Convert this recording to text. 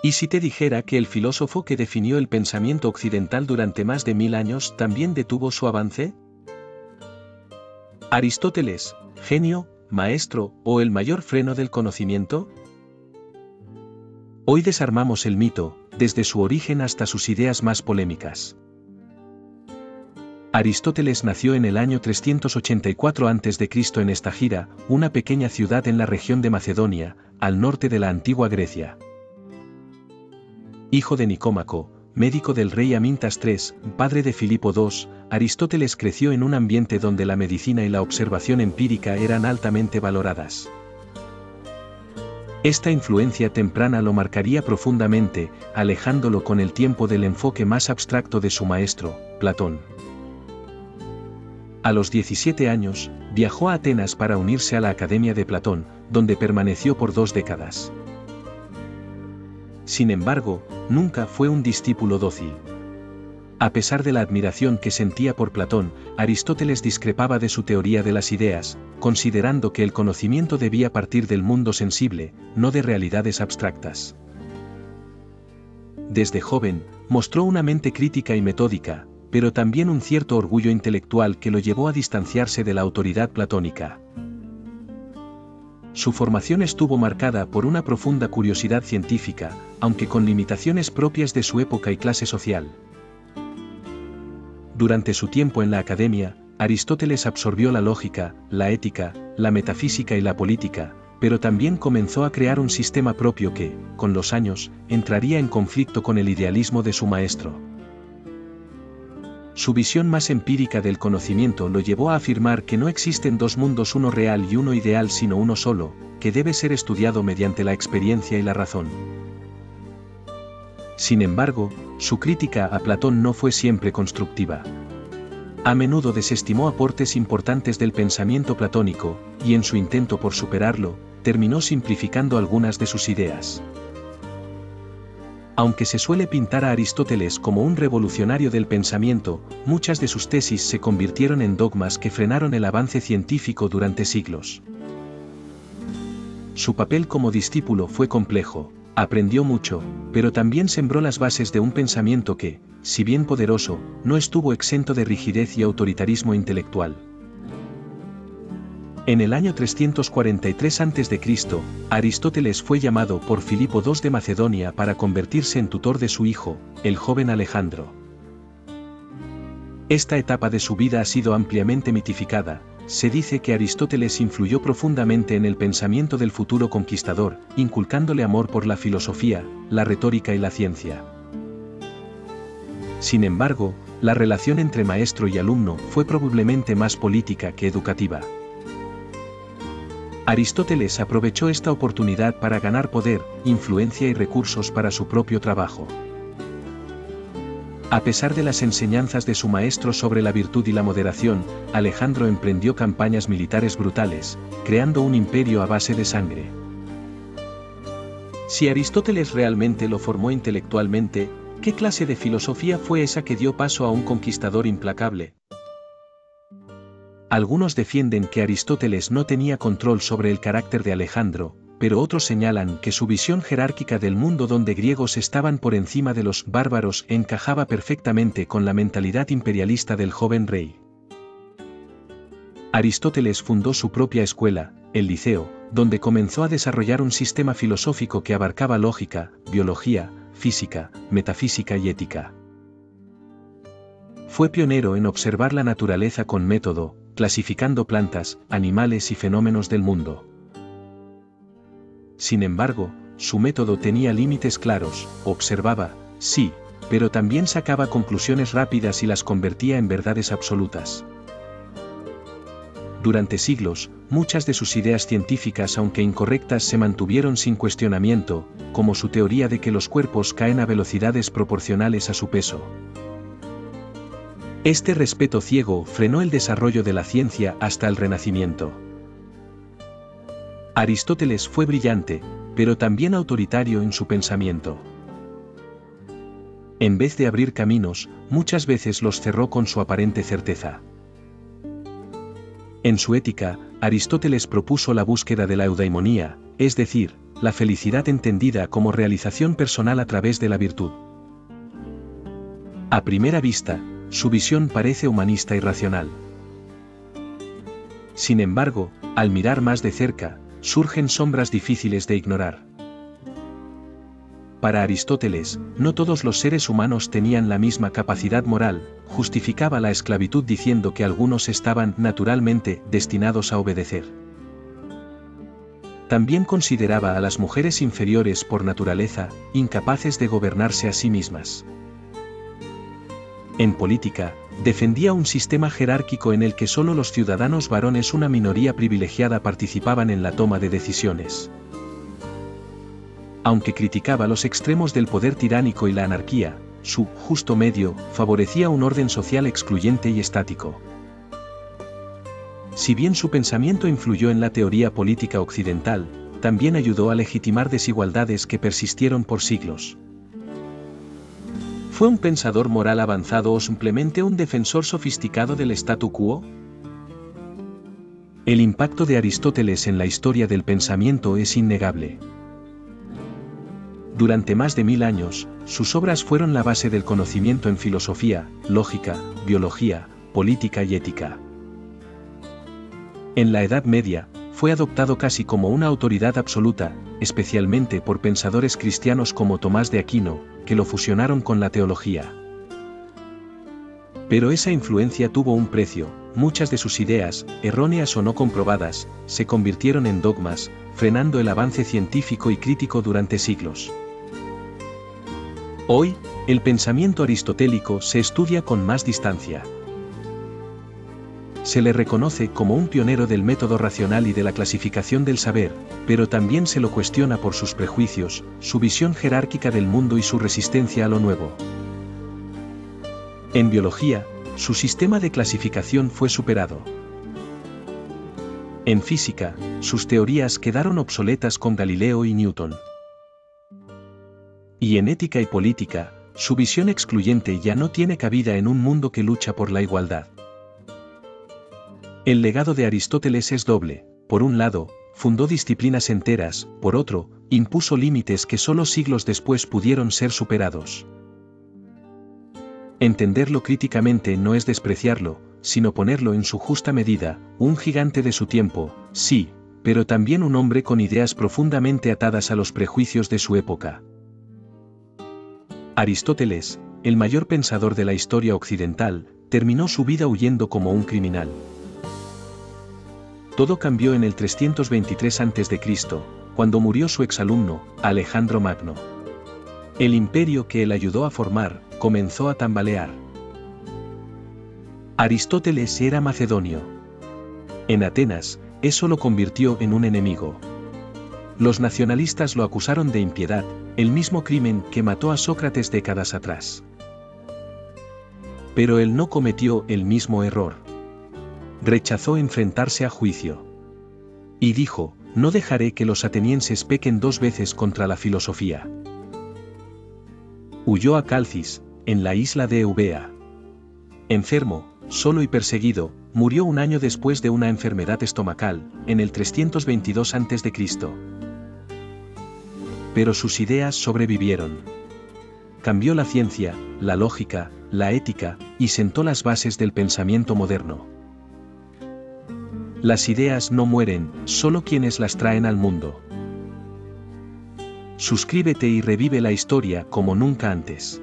¿Y si te dijera que el filósofo que definió el pensamiento occidental durante más de 1000 años también detuvo su avance? ¿Aristóteles, genio, maestro o el mayor freno del conocimiento? Hoy desarmamos el mito, desde su origen hasta sus ideas más polémicas. Aristóteles nació en el año 384 a.C. en Estagira, una pequeña ciudad en la región de Macedonia, al norte de la antigua Grecia. Hijo de Nicómaco, médico del rey Amintas III, padre de Filipo II, Aristóteles creció en un ambiente donde la medicina y la observación empírica eran altamente valoradas. Esta influencia temprana lo marcaría profundamente, alejándolo con el tiempo del enfoque más abstracto de su maestro, Platón. A los 17 años, viajó a Atenas para unirse a la Academia de Platón, donde permaneció por 2 décadas. Sin embargo, nunca fue un discípulo dócil. A pesar de la admiración que sentía por Platón, Aristóteles discrepaba de su teoría de las ideas, considerando que el conocimiento debía partir del mundo sensible, no de realidades abstractas. Desde joven, mostró una mente crítica y metódica, pero también un cierto orgullo intelectual que lo llevó a distanciarse de la autoridad platónica. Su formación estuvo marcada por una profunda curiosidad científica, aunque con limitaciones propias de su época y clase social. Durante su tiempo en la academia, Aristóteles absorbió la lógica, la ética, la metafísica y la política, pero también comenzó a crear un sistema propio que, con los años, entraría en conflicto con el idealismo de su maestro. Su visión más empírica del conocimiento lo llevó a afirmar que no existen dos mundos, uno real y uno ideal, sino uno solo, que debe ser estudiado mediante la experiencia y la razón. Sin embargo, su crítica a Platón no fue siempre constructiva. A menudo desestimó aportes importantes del pensamiento platónico, y en su intento por superarlo, terminó simplificando algunas de sus ideas. Aunque se suele pintar a Aristóteles como un revolucionario del pensamiento, muchas de sus tesis se convirtieron en dogmas que frenaron el avance científico durante siglos. Su papel como discípulo fue complejo, aprendió mucho, pero también sembró las bases de un pensamiento que, si bien poderoso, no estuvo exento de rigidez y autoritarismo intelectual. En el año 343 a.C., Aristóteles fue llamado por Filipo II de Macedonia para convertirse en tutor de su hijo, el joven Alejandro. Esta etapa de su vida ha sido ampliamente mitificada. Se dice que Aristóteles influyó profundamente en el pensamiento del futuro conquistador, inculcándole amor por la filosofía, la retórica y la ciencia. Sin embargo, la relación entre maestro y alumno fue probablemente más política que educativa. Aristóteles aprovechó esta oportunidad para ganar poder, influencia y recursos para su propio trabajo. A pesar de las enseñanzas de su maestro sobre la virtud y la moderación, Alejandro emprendió campañas militares brutales, creando un imperio a base de sangre. Si Aristóteles realmente lo formó intelectualmente, ¿qué clase de filosofía fue esa que dio paso a un conquistador implacable? Algunos defienden que Aristóteles no tenía control sobre el carácter de Alejandro, pero otros señalan que su visión jerárquica del mundo donde griegos estaban por encima de los bárbaros encajaba perfectamente con la mentalidad imperialista del joven rey. Aristóteles fundó su propia escuela, el Liceo, donde comenzó a desarrollar un sistema filosófico que abarcaba lógica, biología, física, metafísica y ética. Fue pionero en observar la naturaleza con método, clasificando plantas, animales y fenómenos del mundo. Sin embargo, su método tenía límites claros, observaba, sí, pero también sacaba conclusiones rápidas y las convertía en verdades absolutas. Durante siglos, muchas de sus ideas científicas, aunque incorrectas, se mantuvieron sin cuestionamiento, como su teoría de que los cuerpos caen a velocidades proporcionales a su peso. Este respeto ciego frenó el desarrollo de la ciencia hasta el Renacimiento. Aristóteles fue brillante, pero también autoritario en su pensamiento. En vez de abrir caminos, muchas veces los cerró con su aparente certeza. En su ética, Aristóteles propuso la búsqueda de la eudaimonía, es decir, la felicidad entendida como realización personal a través de la virtud. A primera vista, su visión parece humanista y racional. Sin embargo, al mirar más de cerca, surgen sombras difíciles de ignorar. Para Aristóteles, no todos los seres humanos tenían la misma capacidad moral, justificaba la esclavitud diciendo que algunos estaban naturalmente destinados a obedecer. También consideraba a las mujeres inferiores por naturaleza, incapaces de gobernarse a sí mismas. En política, defendía un sistema jerárquico en el que solo los ciudadanos varones, una minoría privilegiada, participaban en la toma de decisiones. Aunque criticaba los extremos del poder tiránico y la anarquía, su justo medio favorecía un orden social excluyente y estático. Si bien su pensamiento influyó en la teoría política occidental, también ayudó a legitimar desigualdades que persistieron por siglos. ¿Fue un pensador moral avanzado o simplemente un defensor sofisticado del statu quo? El impacto de Aristóteles en la historia del pensamiento es innegable. Durante más de 1000 años, sus obras fueron la base del conocimiento en filosofía, lógica, biología, política y ética. En la Edad Media, fue adoptado casi como una autoridad absoluta, especialmente por pensadores cristianos como Tomás de Aquino, que lo fusionaron con la teología. Pero esa influencia tuvo un precio. Muchas de sus ideas, erróneas o no comprobadas, se convirtieron en dogmas, frenando el avance científico y crítico durante siglos. Hoy, el pensamiento aristotélico se estudia con más distancia. Se le reconoce como un pionero del método racional y de la clasificación del saber, pero también se lo cuestiona por sus prejuicios, su visión jerárquica del mundo y su resistencia a lo nuevo. En biología, su sistema de clasificación fue superado. En física, sus teorías quedaron obsoletas con Galileo y Newton. Y en ética y política, su visión excluyente ya no tiene cabida en un mundo que lucha por la igualdad. El legado de Aristóteles es doble. Por un lado, fundó disciplinas enteras, por otro, impuso límites que solo siglos después pudieron ser superados. Entenderlo críticamente no es despreciarlo, sino ponerlo en su justa medida, un gigante de su tiempo, sí, pero también un hombre con ideas profundamente atadas a los prejuicios de su época. Aristóteles, el mayor pensador de la historia occidental, terminó su vida huyendo como un criminal. Todo cambió en el 323 a.C., cuando murió su exalumno, Alejandro Magno. El imperio que él ayudó a formar, comenzó a tambalear. Aristóteles era macedonio. En Atenas, eso lo convirtió en un enemigo. Los nacionalistas lo acusaron de impiedad, el mismo crimen que mató a Sócrates décadas atrás. Pero él no cometió el mismo error. Rechazó enfrentarse a juicio. Y dijo, no dejaré que los atenienses pequen 2 veces contra la filosofía. Huyó a Calcis, en la isla de Eubea. Enfermo, solo y perseguido, murió un año después de una enfermedad estomacal, en el 322 a.C. Pero sus ideas sobrevivieron. Cambió la ciencia, la lógica, la ética, y sentó las bases del pensamiento moderno. Las ideas no mueren, solo quienes las traen al mundo. Suscríbete y revive la historia como nunca antes.